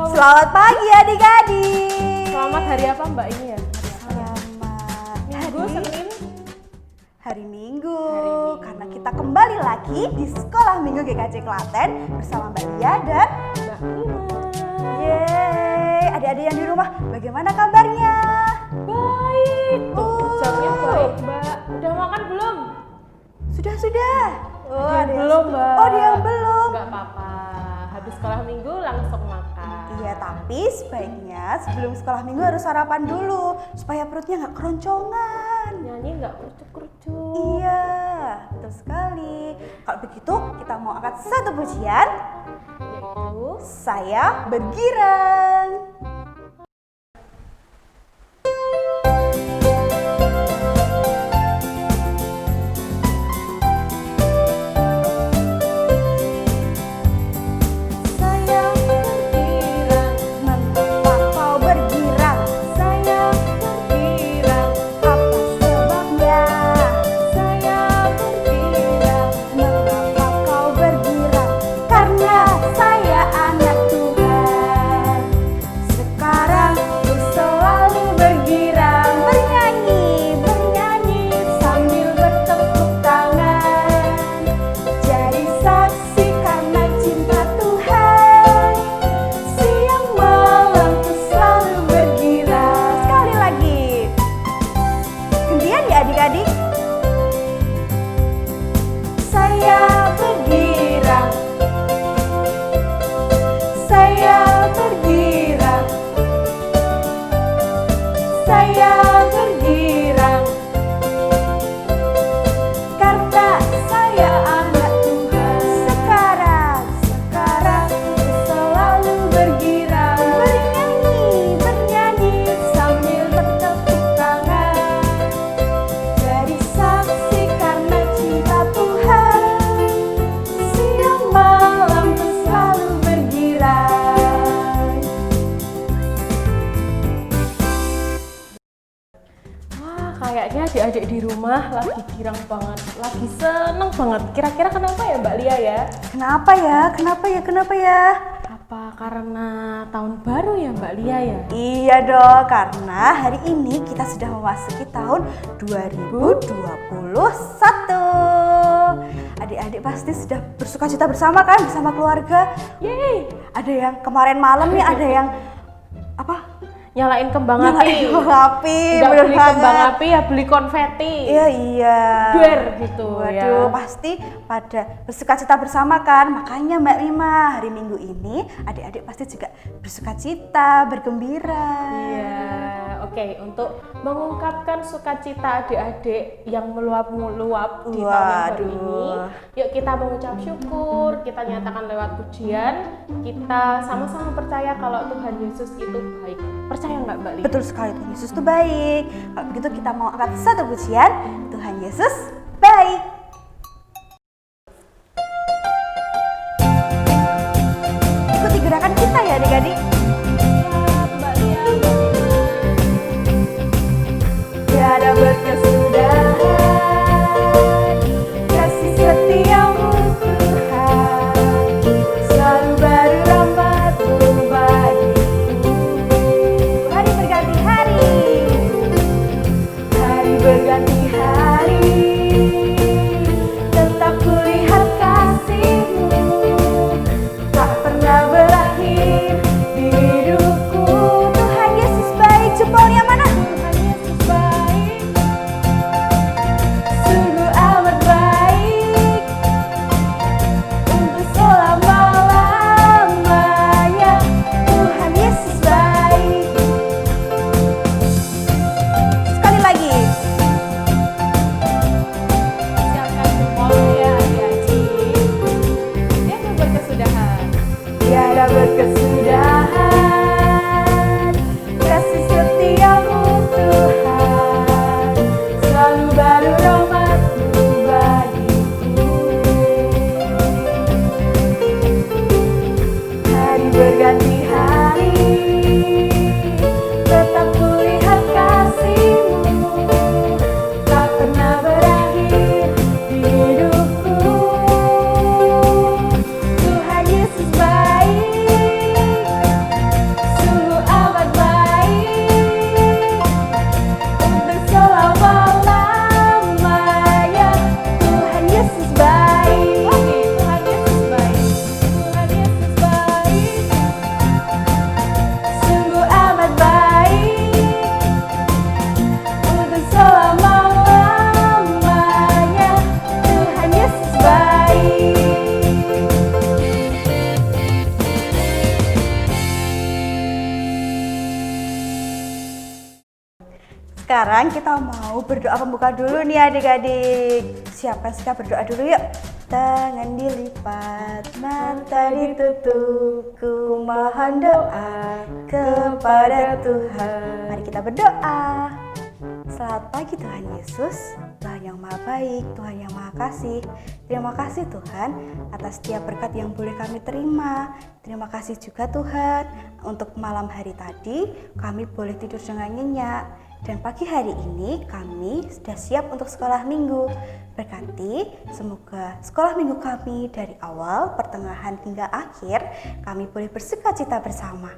Selamat pagi adik-adik. Selamat hari apa Mbak ini ya? Selamat Minggu, Senin? Hari Minggu. Karena kita kembali lagi di Sekolah Minggu GKJ Klaten bersama Mbak Lia dan Mbak Lina. Yeay, adik-adik yang di rumah bagaimana kabarnya? Baik. Jamnya baik Mbak. Udah makan belum? Sudah. Dia ada yang belum sudah. Mbak. Oh, dia yang belum. Nggak apa-apa. Habis sekolah Minggu langsung makan. Iya, tapi sebaiknya sebelum sekolah Minggu harus sarapan dulu supaya perutnya nggak keroncongan. Nyanyi nggak kerucuk-kerucuk. Iya, betul sekali. Kalau begitu kita mau angkat satu pujian, Yaitu Saya Bergirang. Saya bergirang, mengapa kau bergirang? Saya bergirang, apa sebabnya? Saya bergirang, mengapa kau bergirang? Karena saya anak Tuhan. Sekarang ku selalu bergirang, bernyanyi sambil bertepuk tangan. Jadi saksi karena cinta Tuhan. Siang malam ku selalu bergirang. Sekali lagi. Gantian ya adik-adik. Saya bergirang. Saya bergirang. Saya bergirang. Karena saya anak Tuhan. Sekarang ku selalu bergirang, bernyanyi sambil bertepuk tangan. Jadi saksi karena cinta Tuhan. Siang malam ku selalu bergirang. wah, kayaknya adik-adik di rumah lagi girang banget, lagi seneng banget. Kira-kira kenapa ya Mbak Lia ya? Kenapa ya? Apa karena tahun baru ya Mbak Lia ya? Iya dong, karena hari ini kita sudah memasuki tahun 2021. Adik-adik pasti sudah bersukacita bersama kan, bersama keluarga. Yeay! Ada yang kemarin malam nih, ada yang apa? Nyalain kembang Nyalain api. api, Nggak bener beli banget. kembang api ya beli konfeti. Iya. Duer gitu Waduh, ya. pasti pada bersukacita bersama kan. Makanya Mbak Lima, hari Minggu ini adik-adik pasti juga bersukacita, bergembira. Iya, oke. Untuk mengungkapkan sukacita adik-adik yang meluap-meluap di tahun yang baru ini, Waduh. yuk kita mengucap syukur, kita nyatakan lewat pujian, kita sama-sama percaya kalau Tuhan Yesus itu baik. Percaya nggak Mbak Lina? Betul sekali, Tuhan Yesus itu baik. Kalau begitu kita mau angkat satu pujian, Tuhan Yesus baik. Ikuti gerakan kita ya adik-adik. Mbak Lia. Tiada berkesudahan, kasih setiamu Tuhan, selalu baru rahmat-Mu bagiku. Hari berganti hari, hari berganti hari, sekarang kita mau berdoa pembuka dulu nih adik-adik. Siapkan kita berdoa dulu yuk. Tangan dilipat, mata ditutup, ku mohon doa kepada Tuhan. Mari kita berdoa. Selamat pagi Tuhan Yesus, Tuhan yang maha baik, Tuhan yang maha kasih. Terima kasih Tuhan atas setiap berkat yang boleh kami terima. Terima kasih juga Tuhan untuk malam hari tadi kami boleh tidur dengan nyenyak. Dan pagi hari ini kami sudah siap untuk sekolah minggu. Berkati semoga sekolah minggu kami dari awal, pertengahan hingga akhir kami boleh bersukacita bersama.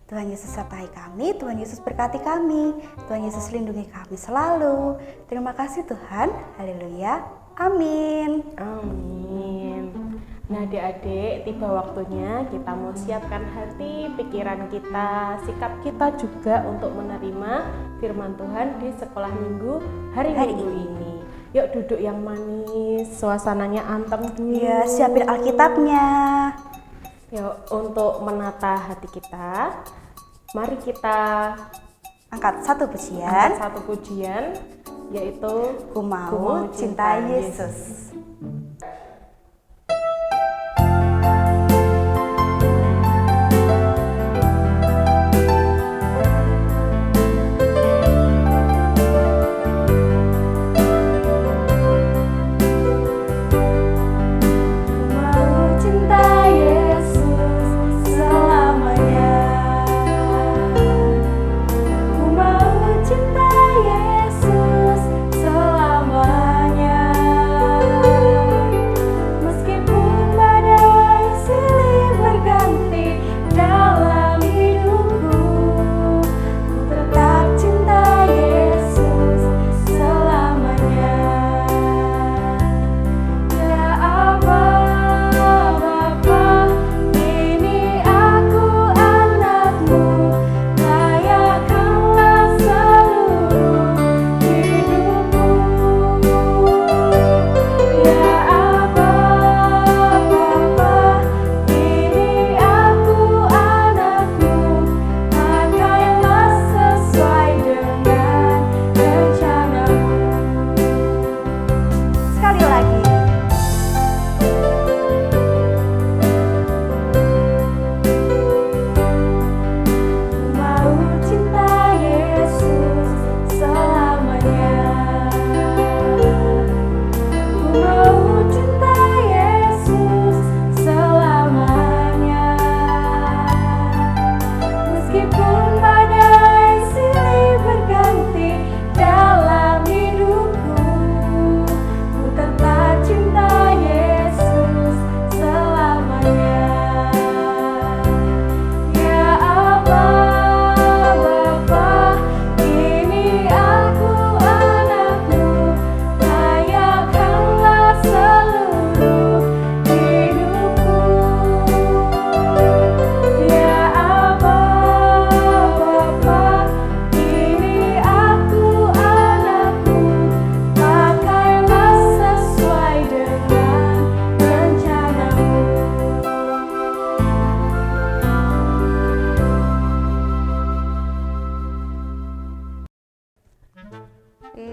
Tuhan Yesus sertai kami, Tuhan Yesus berkati kami, Tuhan Yesus lindungi kami selalu. Terima kasih Tuhan, haleluya, amin. Amin. Nah adik-adik, tiba waktunya kita mau siapkan hati, pikiran kita, sikap kita juga untuk menerima firman Tuhan di sekolah minggu hari Minggu ini. Yuk duduk yang manis, suasananya anteng dulu. Ya, siapin Alkitabnya. Yuk untuk menata hati kita, mari kita Angkat satu pujian, yaitu Ku mau cinta Yesus.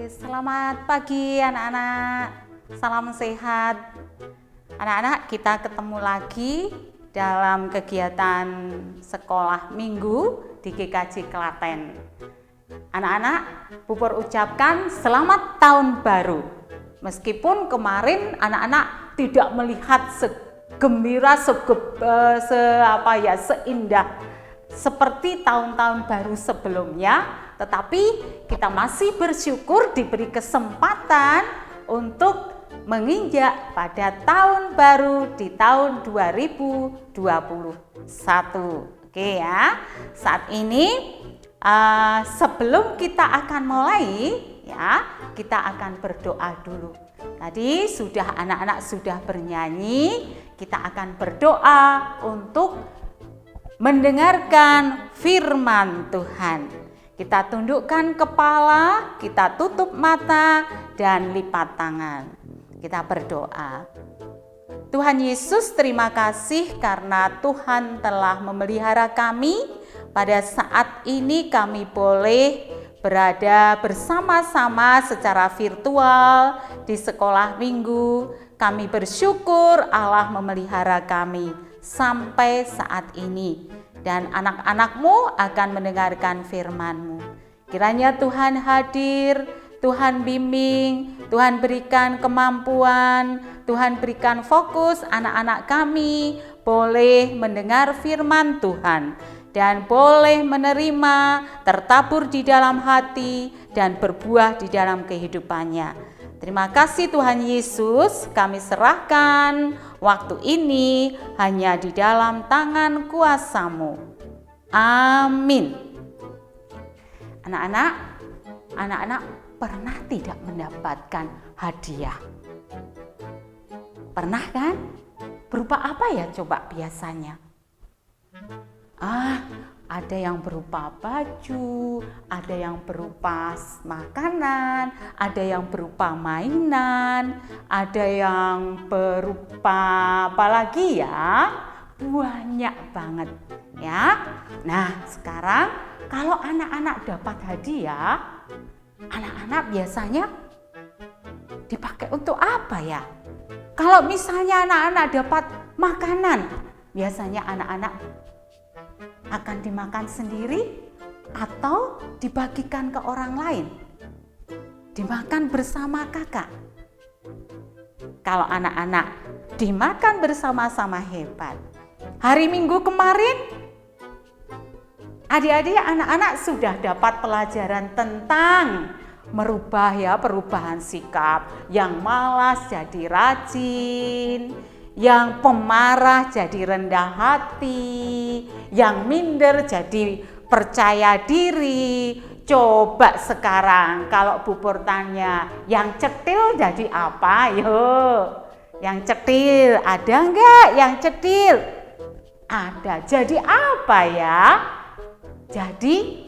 Selamat pagi anak-anak, salam sehat. Anak-anak, kita ketemu lagi dalam kegiatan sekolah minggu di GKJ Klaten. Anak-anak, Pupur ucapkan selamat tahun baru. Meskipun kemarin anak-anak tidak melihat segembira, seindah seperti tahun-tahun baru sebelumnya, tetapi kita masih bersyukur diberi kesempatan untuk menginjak pada tahun baru di tahun 2021. Oke ya. Saat ini sebelum kita akan mulai ya, kita akan berdoa dulu. Tadi anak-anak sudah bernyanyi, kita akan berdoa untuk mendengarkan firman Tuhan. Kita tundukkan kepala, kita tutup mata dan lipat tangan. Kita berdoa. Tuhan Yesus, terima kasih karena Tuhan telah memelihara kami. Pada saat ini kami boleh berada bersama-sama secara virtual di sekolah minggu. Kami bersyukur Allah memelihara kami sampai saat ini. Dan anak-anakmu akan mendengarkan firman-Mu. Kiranya Tuhan hadir, Tuhan bimbing, Tuhan berikan kemampuan, Tuhan berikan fokus anak-anak kami boleh mendengar firman Tuhan dan boleh menerima, tertabur di dalam hati dan berbuah di dalam kehidupannya. Terima kasih Tuhan Yesus, kami serahkan waktu ini hanya di dalam tangan kuasa-Mu. Amin. Anak-anak pernah tidak mendapatkan hadiah? Pernah kan? Berupa apa ya coba biasanya? Ada yang berupa baju, ada yang berupa makanan, ada yang berupa mainan, ada yang berupa apa lagi ya? Banyak banget ya. Nah, sekarang kalau anak-anak dapat hadiah, anak-anak biasanya dipakai untuk apa ya? Kalau misalnya anak-anak dapat makanan, biasanya anak-anak akan dimakan sendiri atau dibagikan ke orang lain? Dimakan bersama kakak. Kalau anak-anak dimakan bersama-sama hebat. Hari Minggu kemarin, adik-adik anak-anak sudah dapat pelajaran tentang perubahan sikap. Yang malas jadi rajin, yang pemarah jadi rendah hati, yang minder jadi percaya diri. Coba sekarang kalau Bu Pur tanya, yang cetil jadi apa? Yang cetil, ada enggak yang cetil? Ada. Jadi apa ya? Jadi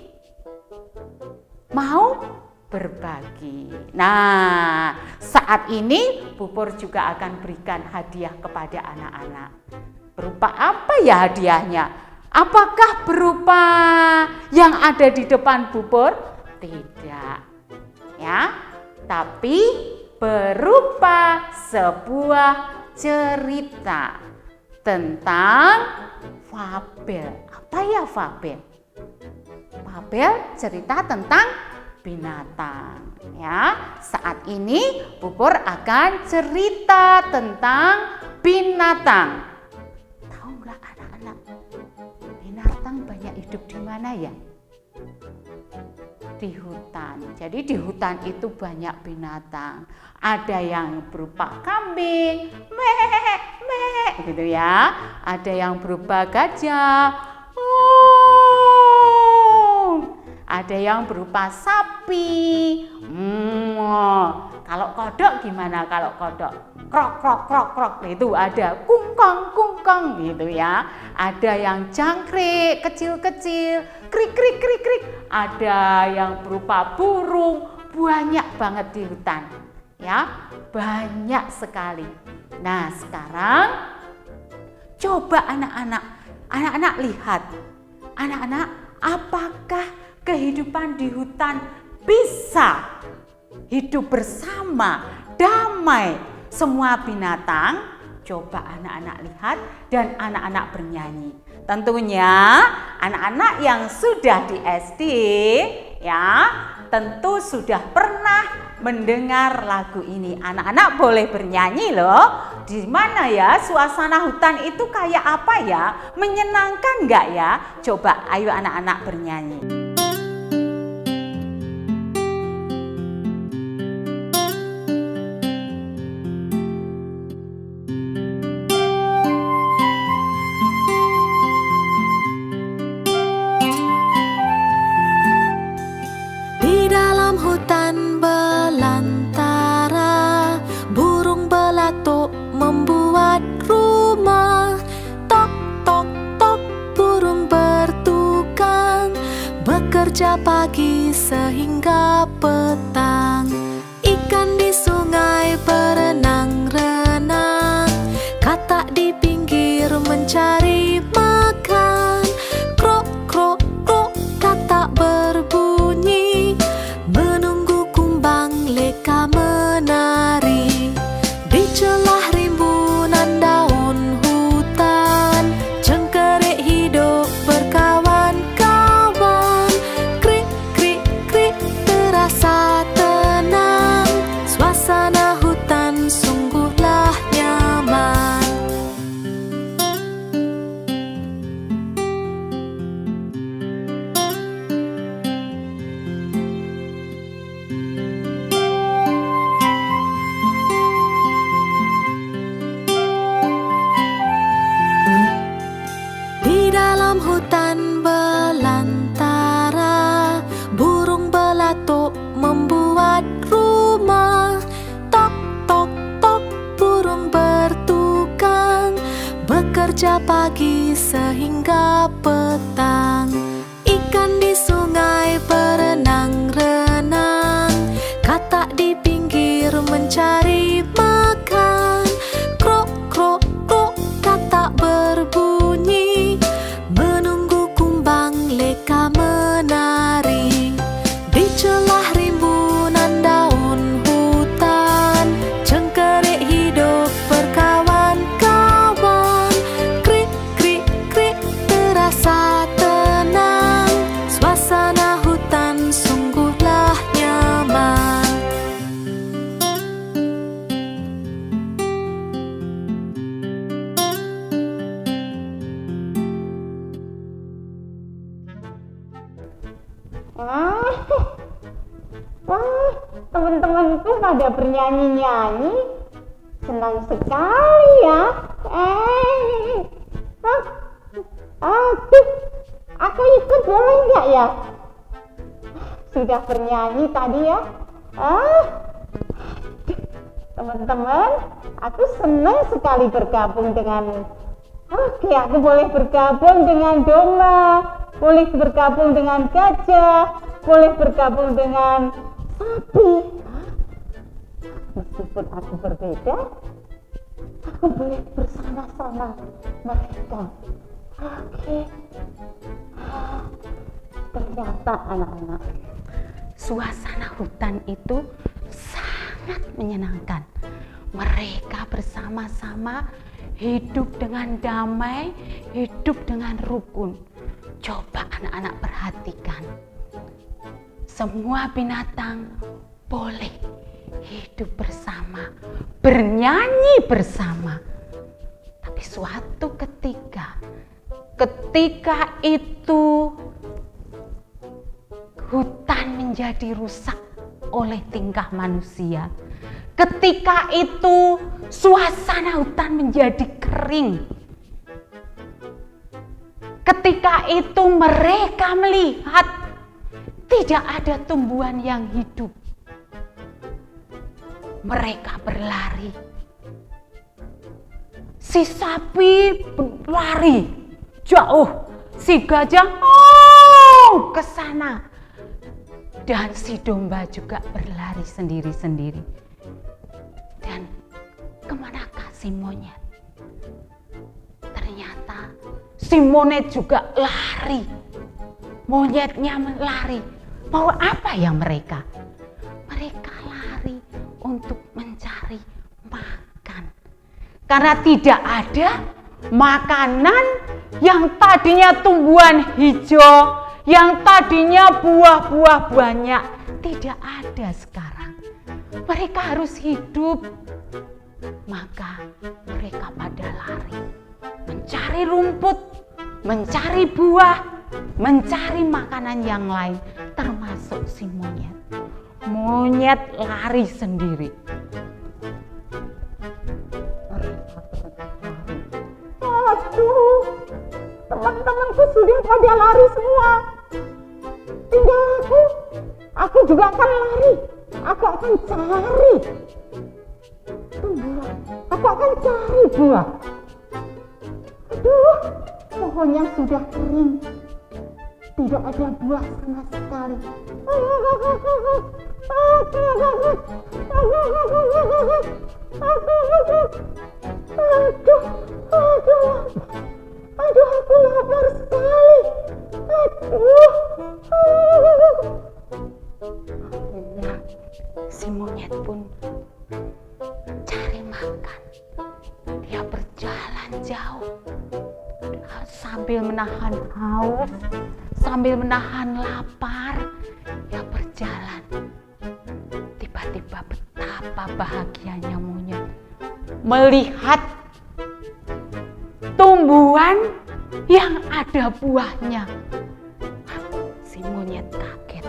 mau berbagi. Nah, saat ini Bu Pur juga akan berikan hadiah kepada anak-anak. Berupa apa ya hadiahnya? Apakah berupa yang ada di depan Bu Pur? Tidak. Ya, tapi berupa sebuah cerita tentang fabel. Apa ya fabel? Fabel cerita tentang binatang. Ya, saat ini Bu Pur akan cerita tentang binatang. Tahu nggak anak-anak? Binatang banyak hidup di mana ya? Di hutan. Jadi di hutan itu banyak binatang. Ada yang berupa kambing, gitu ya. Ada yang berupa gajah. Ada yang berupa sapi. Kalau kodok gimana kalau kodok? Krok krok krok krok, itu ada kungkong kungkong gitu ya. Ada yang jangkrik kecil-kecil, krik krik krik krik. Ada yang berupa burung, banyak banget di hutan. Ya, banyak sekali. Nah, sekarang coba anak-anak lihat. Anak-anak, apakah kehidupan di hutan bisa hidup bersama, damai semua binatang? Coba anak-anak lihat dan anak-anak bernyanyi. Tentunya anak-anak yang sudah di SD ya, tentu sudah pernah mendengar lagu ini. Anak-anak boleh bernyanyi loh. Di mana ya suasana hutan itu kayak apa ya? Menyenangkan enggak ya? Coba ayo anak-anak bernyanyi. Hutan belantara, burung belatuk membuat rumah. Tok tok tok, burung bertukang, bekerja pagi sehingga petang. Ikan di sungai berenang-renang, katak di pinggir mencari makan. Krok krok krok, katak berbunyi, bekerja pagi sehingga petang. Ikan di sungai berenang-renang, katak di pinggir mencari makan. Krok, krok, krok, katak berbunyi, menunggu kumbang leka menari. Di celah rimbunan daun hutan, cengkerik hidup berkawan-kawan. Krik, krik, krik, terasa tenang. Suasana hutan sungguhlah nyaman. Wah, teman-temanku pada bernyanyi-nyanyi. Senang sekali ya. Aduh, aku ikut boleh nggak ya? Sudah bernyanyi tadi ya. Teman-teman, aku senang sekali bergabung dengan. Oke, aku boleh bergabung dengan domba, boleh bergabung dengan gajah, boleh bergabung dengan sapi. Meskipun aku berbeda, aku boleh bersama-sama mereka. Oke. Ternyata anak-anak, Suasana hutan itu sangat menyenangkan. Mereka bersama-sama hidup dengan damai, hidup dengan rukun. Coba anak-anak perhatikan. Semua binatang boleh hidup bersama, bernyanyi bersama. Tapi suatu ketika itu hutan menjadi rusak oleh tingkah manusia. Ketika itu suasana hutan menjadi kering. Ketika itu mereka melihat tidak ada tumbuhan yang hidup. Mereka berlari. Si sapi berlari jauh, si gajah ke sana, dan si domba juga berlari sendiri-sendiri. Dan kemanakah si monyet? Ternyata si monyet juga lari. Monyetnya lari. Mau apa ya mereka? Mereka lari untuk mencari makan. Karena tidak ada makanan yang tadinya tumbuhan hijau, yang tadinya buah-buah banyak, tidak ada sekarang. Mereka harus hidup. Maka mereka pada lari, mencari rumput, mencari buah, mencari makanan yang lain, termasuk si monyet. Monyet lari sendiri. aduh, teman-temanku sudah pada lari semua. Tinggal aku juga akan lari. Aku akan cari tumbuhan. Aku akan cari buah. Aduh, pohonnya sudah kering. Tidak ada buah sama sekali. Aduh, aku lapar sekali. Akhirnya si monyet pun cari makan. Dia berjalan jauh sambil menahan haus, sambil menahan lapar. Dia berjalan. Tiba-tiba betapa bahagianya monyet melihat tumbuhan yang ada buahnya. Si monyet kaget.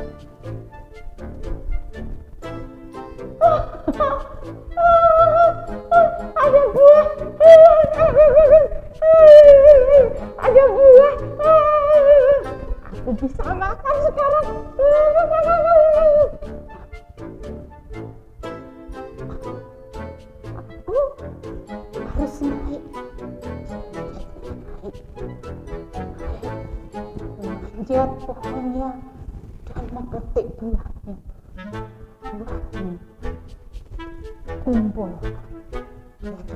Ada buah. Ada buah. Aku bisa makan sekarang. Aku harus naik. melihat pohonnya dan memetik buahnya.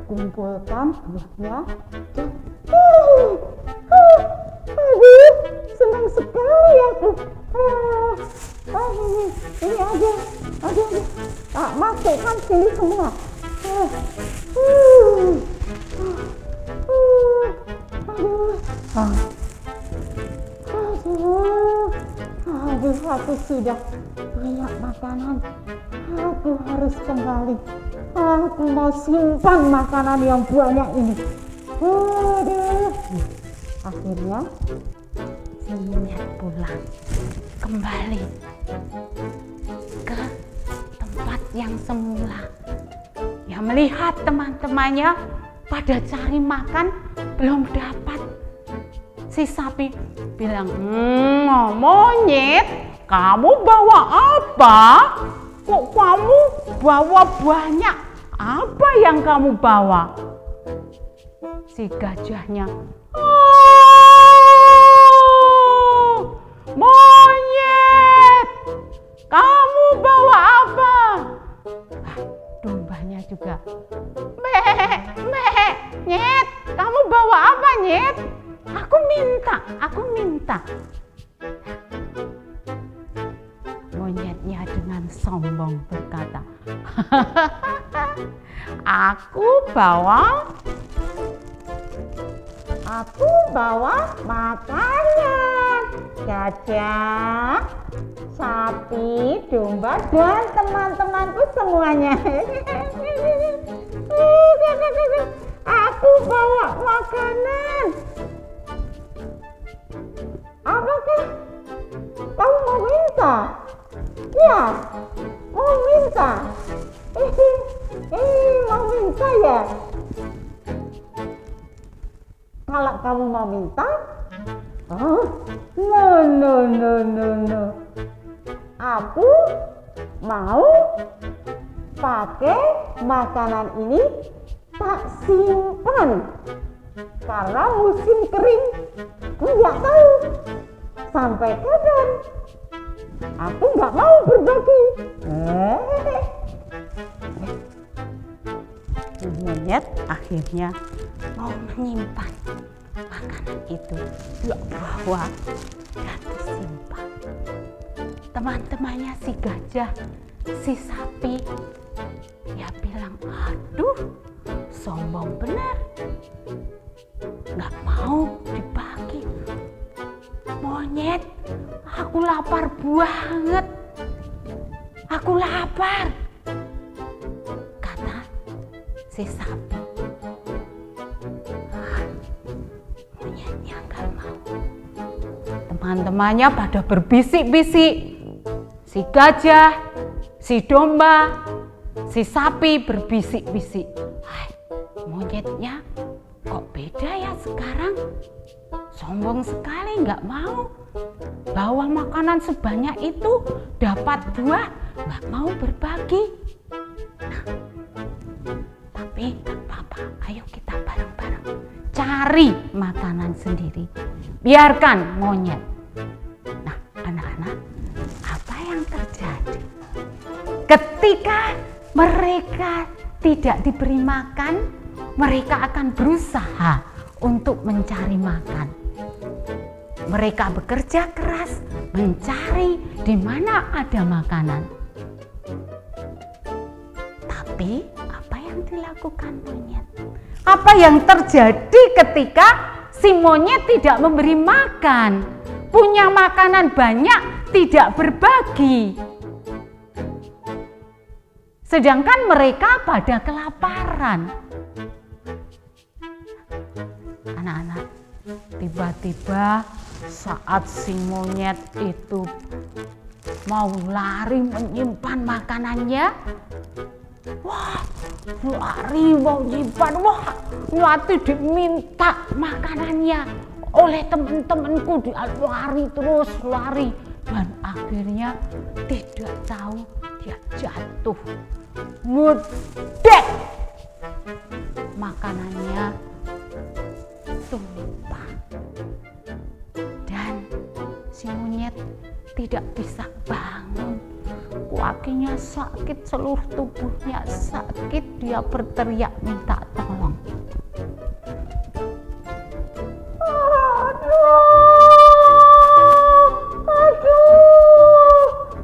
Kumpulkan buahnya dan aduh, senang sekali aku. Ini aja. Masukkan sini semua. Aduh, aku sudah banyak makanan. Aku harus kembali. Aku mau simpan makanan yang banyak ini. Aduh. Akhirnya Si Monyet pulang kembali ke tempat yang semula. Ya, melihat teman-temannya pada cari makan belum dapat. Si sapi bilang, Monyet, kamu bawa apa? Kok kamu bawa banyak? Apa yang kamu bawa? Si gajahnya, Monyet, kamu bawa apa? Dombanya juga, Nyet, kamu bawa apa, Nyet? Aku minta. Monyetnya dengan sombong berkata, Aku bawa makanan. Gajah, sapi, domba, dan teman-temanku semuanya. Aku bawa makanan. Apakah kamu mau minta? Ya, mau minta. Mau minta ya? Kalau kamu mau minta, no. Aku mau pakai makanan ini tak simpan. Karena musim kering, aku nggak tahu sampai kapan. Aku nggak mau berbagi. Monyet akhirnya mau menyimpan makanan itu, dia bawa dan disimpan. Teman-temannya si gajah, si sapi, dia bilang, aduh, sombong benar, nggak mau dibagi. Monyet, aku lapar banget, aku lapar, kata si sapi. Monyetnya nggak mau. Teman-temannya pada berbisik-bisik. Si gajah, si domba, si sapi berbisik-bisik. Monyetnya kok beda ya sekarang? Sombong sekali, nggak mau bawa makanan sebanyak itu, dapat buah, nggak mau berbagi. Nah, tapi tak apa-apa, ayo kita bareng-bareng cari makanan sendiri. Biarkan monyet. Nah, anak-anak, apa yang terjadi ketika mereka tidak diberi makan? Mereka akan berusaha untuk mencari makan. Mereka bekerja keras mencari di mana ada makanan. Tapi apa yang dilakukan monyet? Apa yang terjadi ketika si monyet tidak memberi makan? Punya makanan banyak, tidak berbagi. Sedangkan mereka pada kelaparan. Anak-anak, tiba-tiba saat si monyet itu mau lari menyimpan makanannya, lari mau nyimpan, nanti diminta makanannya oleh teman-temanku, dia lari terus lari, dan akhirnya tidak tahu dia jatuh, ngedek, makanannya tumpah dan si tidak bisa bangun. Kakinya sakit, seluruh tubuhnya sakit. Dia berteriak minta tolong.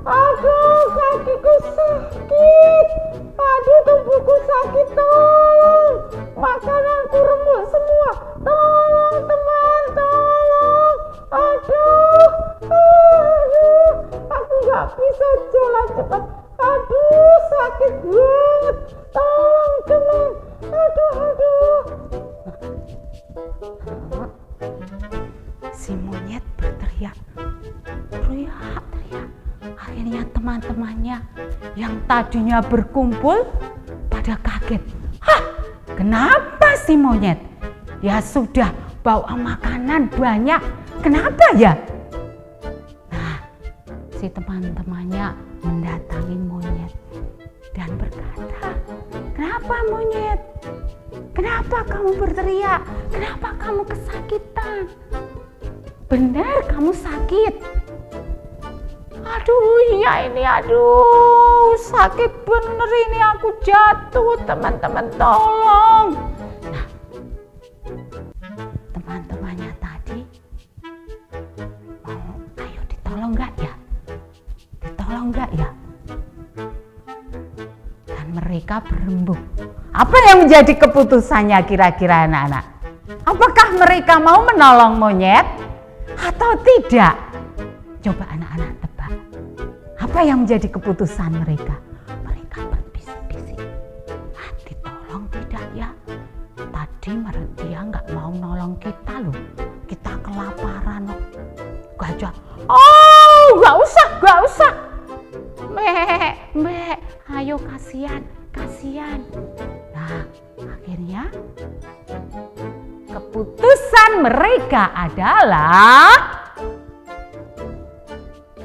Aduh, kakiku sakit. Aduh, tubuhku sakit, tolong. Makananku remuk semua. Tolong, teman, tolong. Aduh, aku nggak bisa jalan cepat. Aduh, sakit banget. Tolong, teman. Aduh. Si monyet berteriak, teriak. Akhirnya teman-temannya yang tadinya berkumpul pada kaget. Hah, kenapa si monyet? Ya sudah bawa makanan banyak, kenapa ya? Nah, si teman-temannya mendatangi monyet dan berkata, kenapa monyet? Kenapa kamu berteriak? Kenapa kamu kesakitan? Benar kamu sakit? Aduh, iya ini, aduh, sakit bener ini, aku jatuh, teman-teman tolong. Nah, teman-temannya tadi mau, ayo ditolong nggak ya? Ditolong nggak ya? Dan mereka berembuk. Apa yang menjadi keputusannya kira-kira anak-anak? Apakah mereka mau menolong monyet atau tidak? Coba anak-anak tebak. Apa yang menjadi keputusan mereka? Mereka berbisik-bisik. Ditolong tidak ya? Tadi dia nggak mau nolong kita loh. Kita kelaparan loh. Gajah, oh nggak usah. Mbak, ayo kasihan. Nah, akhirnya keputusan mereka adalah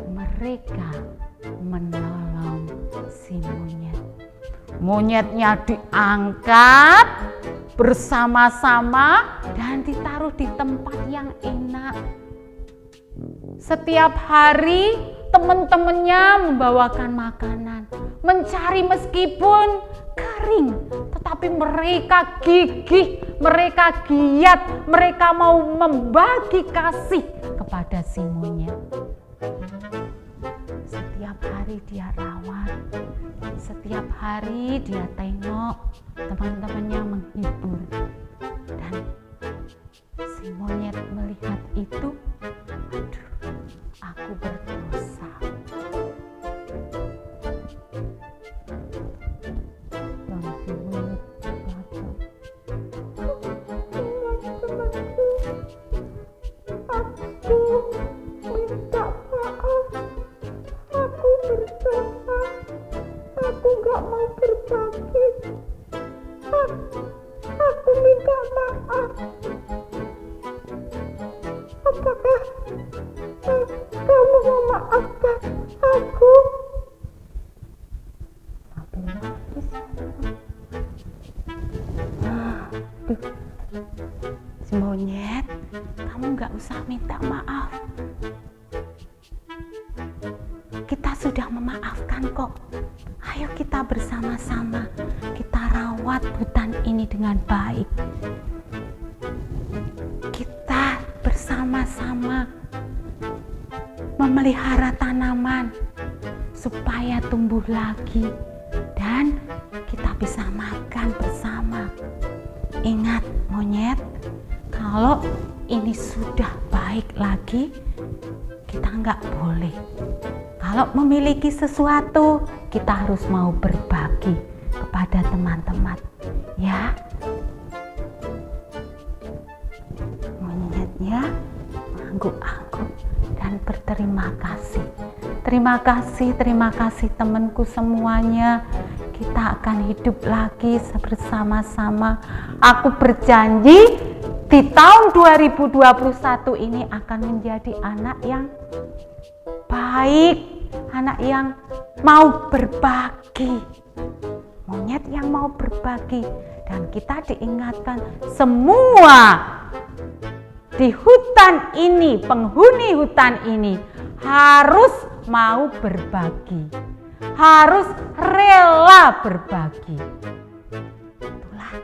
mereka menolong si monyet. Monyetnya diangkat bersama-sama dan ditaruh di tempat yang enak. Setiap hari teman-temannya membawakan makanan, mencari meskipun kering, tetapi mereka gigih, mereka giat, mereka mau membagi kasih kepada si monyet. Setiap hari dia rawat, setiap hari dia tengok, teman-temannya menghibur. Dan si monyet melihat itu, aduh, aku berdosa. Dan si monyet berkata, minta maaf. Aku berdosa. Aku nggak mau berbagi. Aku minta maaf. Apakah kamu memaafkan aku? Si monyet, kamu nggak usah minta maaf. Kita sudah memaafkan kok. Ayo kita bersama-sama, kita rawat hutan ini dengan baik. Kita bersama-sama memelihara tanaman supaya tumbuh lagi dan kita bisa makan bersama. Ingat monyet, kalau ini sudah baik lagi, kita nggak boleh. Kalau memiliki sesuatu, kita harus mau berbagi kepada teman-teman, ya. Monyetnya mengangguk-angguk dan berterima kasih. Terima kasih temanku semuanya. Kita akan hidup lagi bersama-sama. Aku berjanji di tahun 2021 ini akan menjadi anak yang baik, anak yang mau berbagi, monyet yang mau berbagi. Dan kita diingatkan semua di hutan ini, penghuni hutan ini harus mau berbagi, harus rela berbagi. Itulah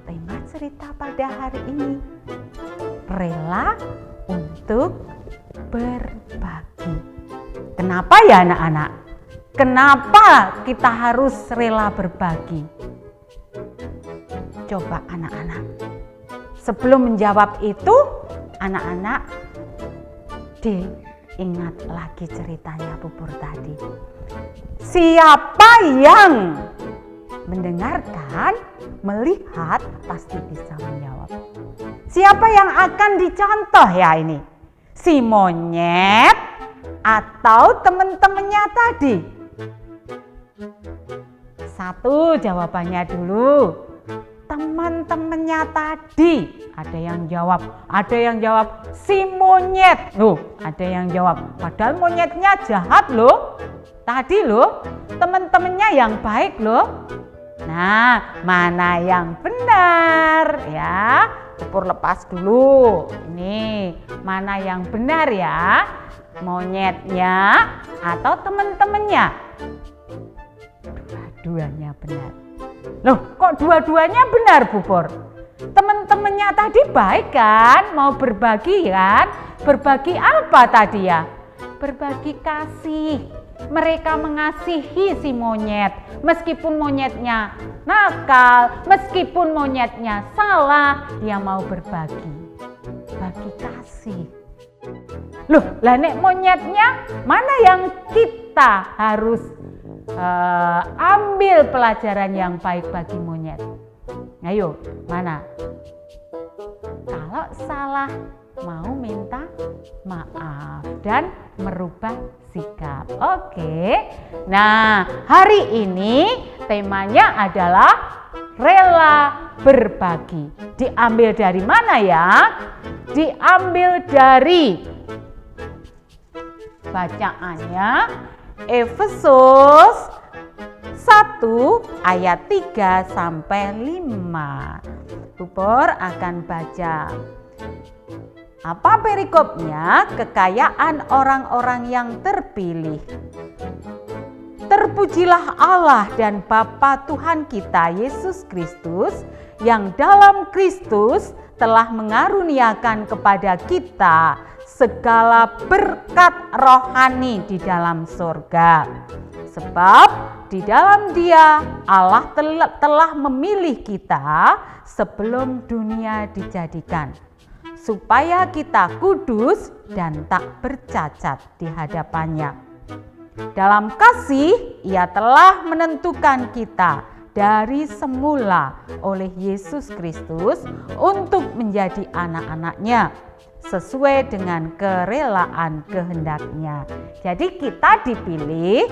tema cerita pada hari ini, rela untuk berbagi. Kenapa ya anak-anak? Kenapa kita harus rela berbagi? Coba anak-anak, sebelum menjawab itu, anak-anak diingat lagi ceritanya Bubur tadi. Siapa yang mendengarkan, melihat, pasti bisa menjawab. Siapa yang akan dicontoh ya ini? Si monyet atau teman-temannya tadi? Satu jawabannya dulu. Teman-temannya tadi. Ada yang jawab si monyet. Loh, ada yang jawab padahal monyetnya jahat loh. Tadi loh, teman-temannya yang baik loh. Nah, mana yang benar ya? Bubur lepas dulu. Ini mana yang benar ya? Monyetnya atau teman-temannya? Dua-duanya benar. Loh, kok dua-duanya benar, Bubur? Teman-temannya tadi baik kan? Mau berbagi kan? Berbagi apa tadi ya? Berbagi kasih. Mereka mengasihi si monyet, meskipun monyetnya nakal, meskipun monyetnya salah, dia mau berbagi. Bagi kasih. Loh, lah nek monyetnya mana yang kita harus ambil pelajaran yang baik bagi monyet? Ayo, mana? Kalau salah, mau minta maaf dan merubah sikap. Oke. Nah, hari ini temanya adalah rela berbagi. Diambil dari mana ya? Diambil dari bacaannya Efesus 1 ayat 3 sampai 5. Bubur akan baca. Apa perikopnya? Kekayaan orang-orang yang terpilih. Terpujilah Allah dan Bapa Tuhan kita Yesus Kristus, yang dalam Kristus telah mengaruniakan kepada kita segala berkat rohani di dalam surga. Sebab di dalam Dia Allah telah memilih kita sebelum dunia dijadikan, supaya kita kudus dan tak bercacat di hadapannya. Dalam kasih Ia telah menentukan kita dari semula oleh Yesus Kristus untuk menjadi anak-anak-Nya sesuai dengan kerelaan kehendak-Nya. Jadi kita dipilih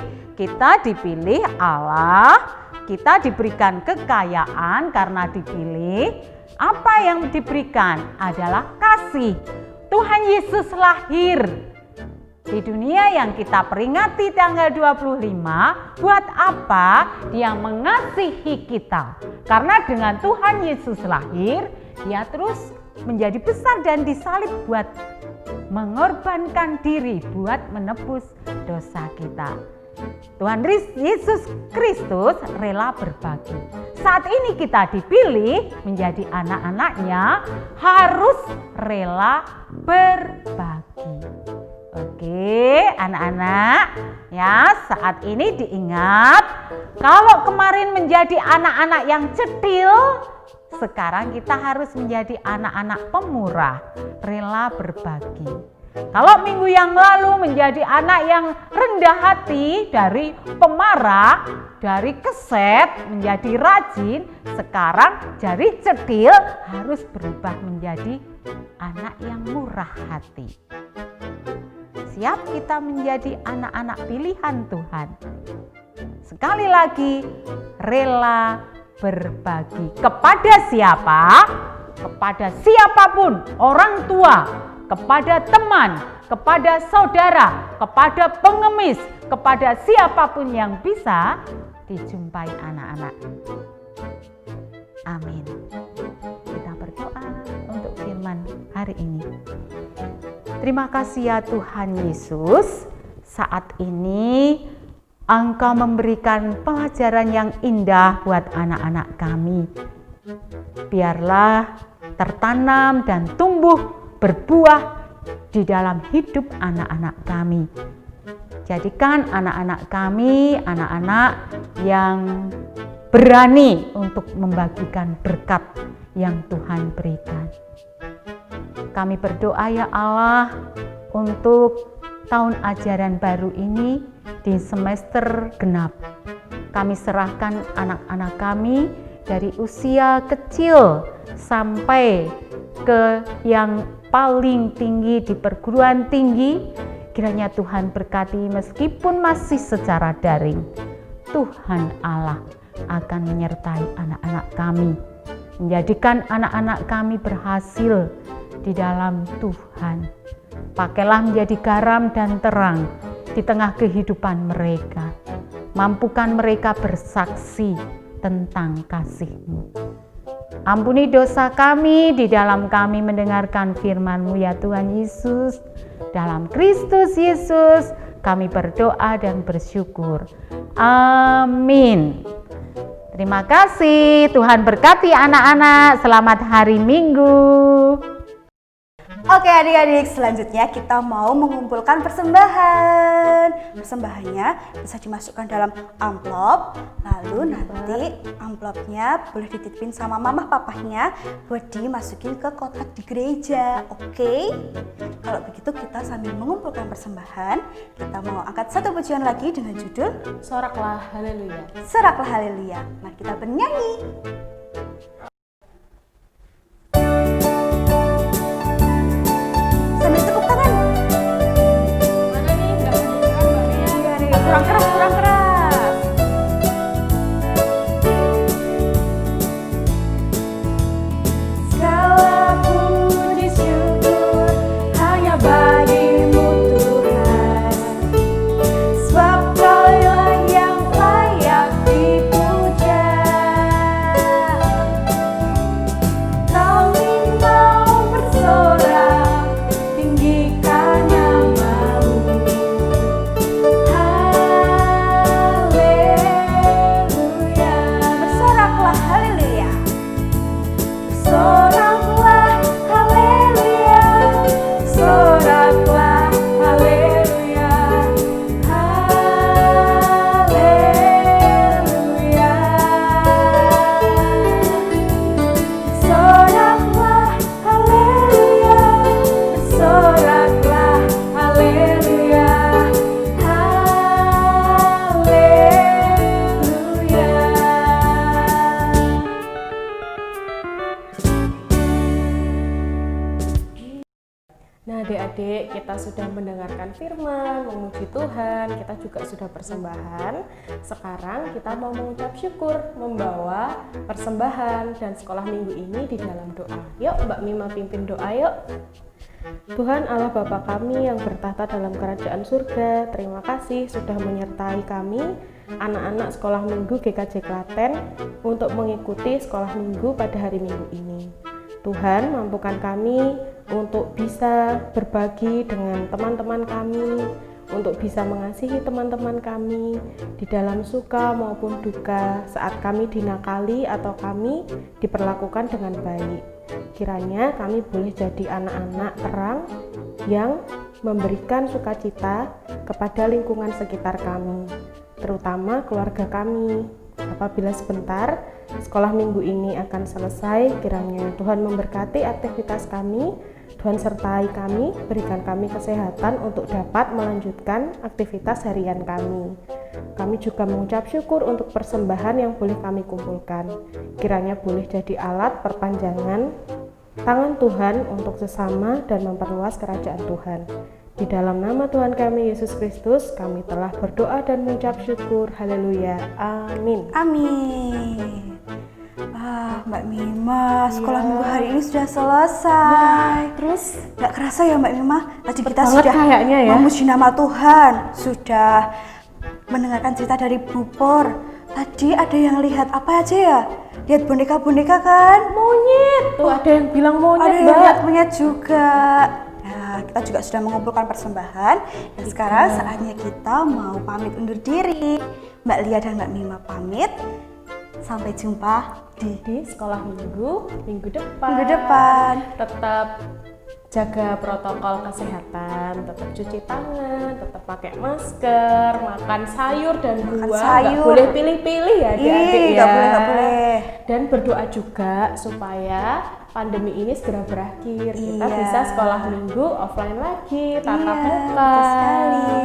Allah, kita diberikan kekayaan karena dipilih. Apa yang diberikan adalah kasih. Tuhan Yesus lahir di dunia yang kita peringati tanggal 25. Buat apa? Dia mengasihi kita. Karena dengan Tuhan Yesus lahir, Dia terus menjadi besar dan disalib buat mengorbankan diri, buat menebus dosa kita. Tuhan Yesus Kristus rela berbagi. Saat ini kita dipilih menjadi anak-anak-Nya, harus rela berbagi. Oke, anak-anak, ya saat ini diingat, kalau kemarin menjadi anak-anak yang cetil, sekarang kita harus menjadi anak-anak pemurah, rela berbagi. Kalau minggu yang lalu menjadi anak yang rendah hati, dari pemarah, dari keset menjadi rajin, sekarang dari cetil harus berubah menjadi anak yang murah hati. Siap kita menjadi anak-anak pilihan Tuhan. Sekali lagi, rela berbagi. Kepada siapa? Kepada siapapun, orang tua, kepada teman, kepada saudara, kepada pengemis, kepada siapapun yang bisa dijumpai anak-anak. Amin. Kita berdoa untuk firman hari ini. Terima kasih ya Tuhan Yesus, saat ini Engkau memberikan pelajaran yang indah buat anak-anak kami. Biarlah tertanam dan tumbuh berbuah di dalam hidup anak-anak kami. Jadikan anak-anak kami anak-anak yang berani untuk membagikan berkat yang Tuhan berikan. Kami berdoa ya Allah untuk tahun ajaran baru ini di semester genap. Kami serahkan anak-anak kami dari usia kecil sampai ke yang paling tinggi di perguruan tinggi. Kiranya Tuhan berkati meskipun masih secara daring. Tuhan Allah akan menyertai anak-anak kami, menjadikan anak-anak kami berhasil di dalam Tuhan. Pakailah menjadi garam dan terang di tengah kehidupan mereka. Mampukan mereka bersaksi tentang kasih-Mu. Ampuni dosa kami di dalam kami mendengarkan firman-Mu ya Tuhan Yesus. Dalam Kristus Yesus kami berdoa dan bersyukur. Amin. Terima kasih. Tuhan berkati anak-anak. Selamat hari Minggu. Oke adik-adik, selanjutnya kita mau mengumpulkan persembahan. Persembahannya bisa dimasukkan dalam amplop, lalu nanti amplopnya boleh dititipin sama mama papahnya buat dimasukin ke kotak di gereja. Oke? Kalau begitu kita sambil mengumpulkan persembahan, kita mau angkat satu pujian lagi dengan judul Soraklah haleluya. Soraklah haleluya. Mari kita bernyanyi. Sambil tepuk tangan. Mana nih? Nggak kedengeran, Mbak Mia. Iya nih, kurang keras, kurang keras. Segala puji syukur hanya bagimu Tuhan, sebab Kaulah yang layak dipuja. Kami mau bersorak tinggikan nama-Mu. Haleluya. Bersoraklah haleluya. Bersoraklah haleluya. Bersoraklah haleluya. Haleluya. Bersoraklah haleluya. Bersoraklah haleluya. Nah adik-adik, kita sudah mendengarkan firman, memuji Tuhan, kita juga sudah persembahan. Sekarang kita mau mengucap syukur, membawa persembahan dan sekolah minggu ini di dalam doa. Yuk Mbak Mima pimpin doa yuk. Tuhan Allah Bapa kami yang bertahta dalam kerajaan surga, terima kasih sudah menyertai kami, anak-anak sekolah minggu GKJ Klaten, untuk mengikuti sekolah minggu pada hari minggu ini. Tuhan, mampukan kami untuk bisa berbagi dengan teman-teman kami, untuk bisa mengasihi teman-teman kami di dalam suka maupun duka saat kami dinakali atau kami diperlakukan dengan baik. Kiranya kami boleh jadi anak-anak terang yang memberikan sukacita kepada lingkungan sekitar kami, terutama keluarga kami. Apabila sebentar sekolah minggu ini akan selesai, kiranya Tuhan memberkati aktivitas kami, Tuhan sertai kami, berikan kami kesehatan untuk dapat melanjutkan aktivitas harian kami. Kami juga mengucap syukur untuk persembahan yang boleh kami kumpulkan. Kiranya boleh jadi alat perpanjangan tangan Tuhan untuk sesama dan memperluas kerajaan Tuhan. Di dalam nama Tuhan kami Yesus Kristus, kami telah berdoa dan mengucap syukur. Haleluya. Amin. Amin. Mbak Mima, sekolah minggu hari ini sudah selesai. Terus Gak kerasa ya Mbak Mima, tadi kita banget sudah kayaknya ya. memuji nama Tuhan, sudah mendengarkan cerita dari Bu Por. Tadi ada yang lihat apa aja ya? Lihat boneka-boneka kan? monyet. Tuh ada yang bilang Ada monyet, yang Mbak. lihat monyet juga. Nah, kita kita juga sudah mengumpulkan persembahan. Dan sekarang saatnya kita mau pamit undur diri. Mbak Lia dan Mbak Mima pamit. Sampai jumpa di sekolah minggu depan. minggu depan. Tetap jaga protokol kesehatan, tetap cuci tangan, tetap pakai masker, makan sayur dan buah, nggak boleh pilih-pilih ya adik-adik ya. Nggak boleh. Dan berdoa juga supaya pandemi ini segera berakhir, kita Iya. bisa sekolah minggu offline lagi, tatap muka. Betul sekali.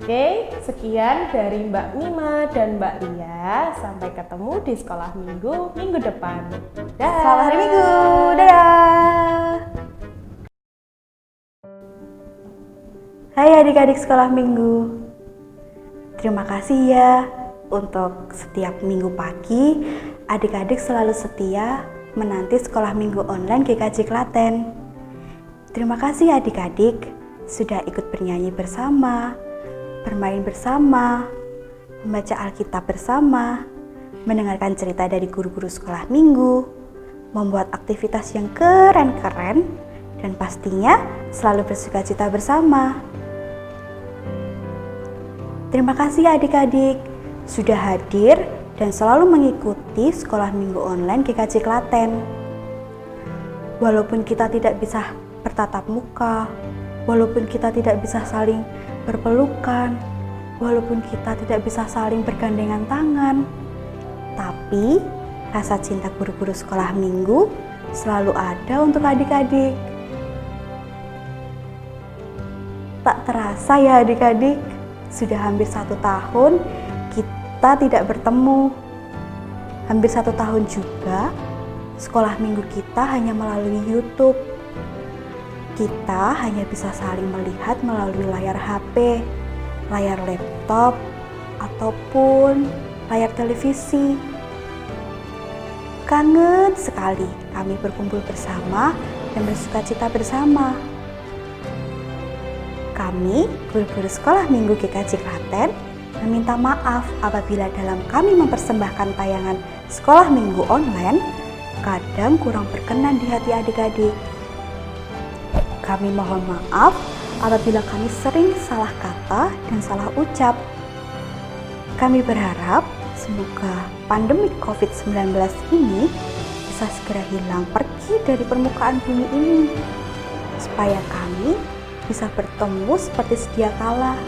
Oke, sekian dari Mbak Mima dan Mbak Lia. Sampai ketemu di sekolah minggu depan. Dah. Selamat hari Minggu. Dadah. Hai adik-adik sekolah minggu. Terima kasih ya untuk setiap minggu pagi adik-adik selalu setia menanti sekolah minggu online GKJ Klaten. Terima kasih adik-adik sudah ikut bernyanyi bersama, bermain bersama, membaca Alkitab bersama, mendengarkan cerita dari guru-guru sekolah minggu, membuat aktivitas yang keren-keren, dan pastinya selalu bersukacita bersama. Terima kasih adik-adik sudah hadir dan selalu mengikuti sekolah minggu online GKJ Klaten. Walaupun kita tidak bisa bertatap muka, walaupun kita tidak bisa saling berpelukan, walaupun kita tidak bisa saling bergandengan tangan, tapi rasa cinta guru-guru sekolah minggu selalu ada untuk adik-adik. Tak terasa ya adik-adik, sudah hampir 1 tahun kita tidak bertemu. Hampir 1 tahun juga sekolah minggu kita hanya melalui YouTube. Kita hanya bisa saling melihat melalui layar HP, layar laptop, ataupun layar televisi. Kangen sekali kami berkumpul bersama dan bersukacita bersama. Kami, guru-guru sekolah minggu GKJ Klaten, meminta maaf apabila dalam kami mempersembahkan tayangan sekolah minggu online kadang kurang berkenan di hati adik-adik. Kami mohon maaf apabila kami sering salah kata dan salah ucap. Kami berharap semoga pandemi COVID-19 ini bisa segera hilang pergi dari permukaan bumi ini, supaya kami bisa bertemu seperti sedia kala,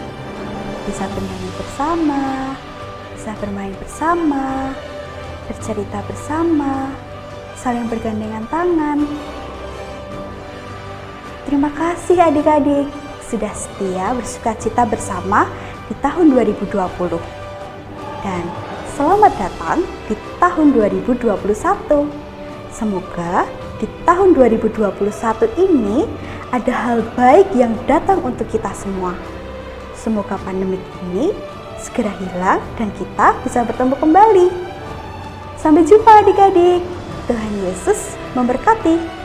bisa bernyanyi bersama, bisa bermain bersama, bercerita bersama, saling bergandengan tangan. Terima kasih adik-adik sudah setia bersukacita bersama di tahun 2020. Dan selamat datang di tahun 2021. Semoga di tahun 2021 ini ada hal baik yang datang untuk kita semua. Semoga pandemi ini segera hilang dan kita bisa bertemu kembali. Sampai jumpa adik-adik. Tuhan Yesus memberkati.